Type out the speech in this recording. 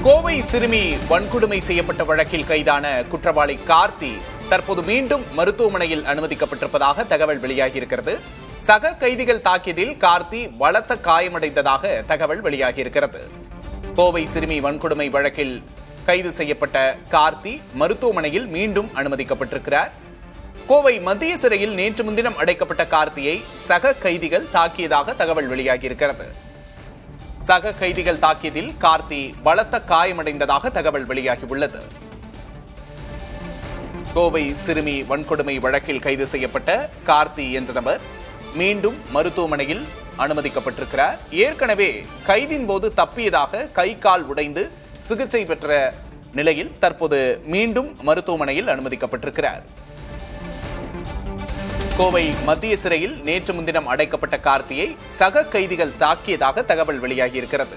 கோவை சிறுமி வன்கொடுமை செய்யப்பட்ட வழக்கில் கைதான குற்றவாளி கார்த்தி தற்போது மீண்டும் மருத்துவமனையில் அனுமதிக்கப்பட்டிருப்பதாக தகவல் வெளியாகியிருக்கிறது. சக கைதிகள் தாக்கியதில் கார்த்தி பலத்த காயமடைந்ததாக தகவல் வெளியாகியிருக்கிறது. கோவை சிறுமி வன்கொடுமை வழக்கில் கைது செய்யப்பட்ட கார்த்தி மருத்துவமனையில் மீண்டும் அனுமதிக்கப்பட்டிருக்கிறார். கோவை மத்திய சிறையில் நேற்று முன்தினம் அடைக்கப்பட்ட கார்த்தியை சக கைதிகள் தாக்கியதாக தகவல் வெளியாகியிருக்கிறது. சக கைதிகள் தாக்கியதில் கார்த்தி பலத்த காயமடைந்ததாக தகவல் வெளியாகியுள்ளது. கோவை சிறுமி வன்கொடுமை வழக்கில் கைது செய்யப்பட்ட கார்த்தி என்ற நபர் மீண்டும் மருத்துவமனையில் அனுமதிக்கப்பட்டிருக்கிறார். ஏற்கனவே கைதின் போது தப்பியதாக கை கால் உடைந்து சிகிச்சை பெற்ற நிலையில் தற்போது மீண்டும் மருத்துவமனையில் அனுமதிக்கப்பட்டிருக்கிறார். கோவை மத்திய சிறையில் நேற்று முன்தினம் அடைக்கப்பட்ட கார்த்தியை சக கைதிகள் தாக்கியதாக தகவல் வெளியாகியிருக்கிறது.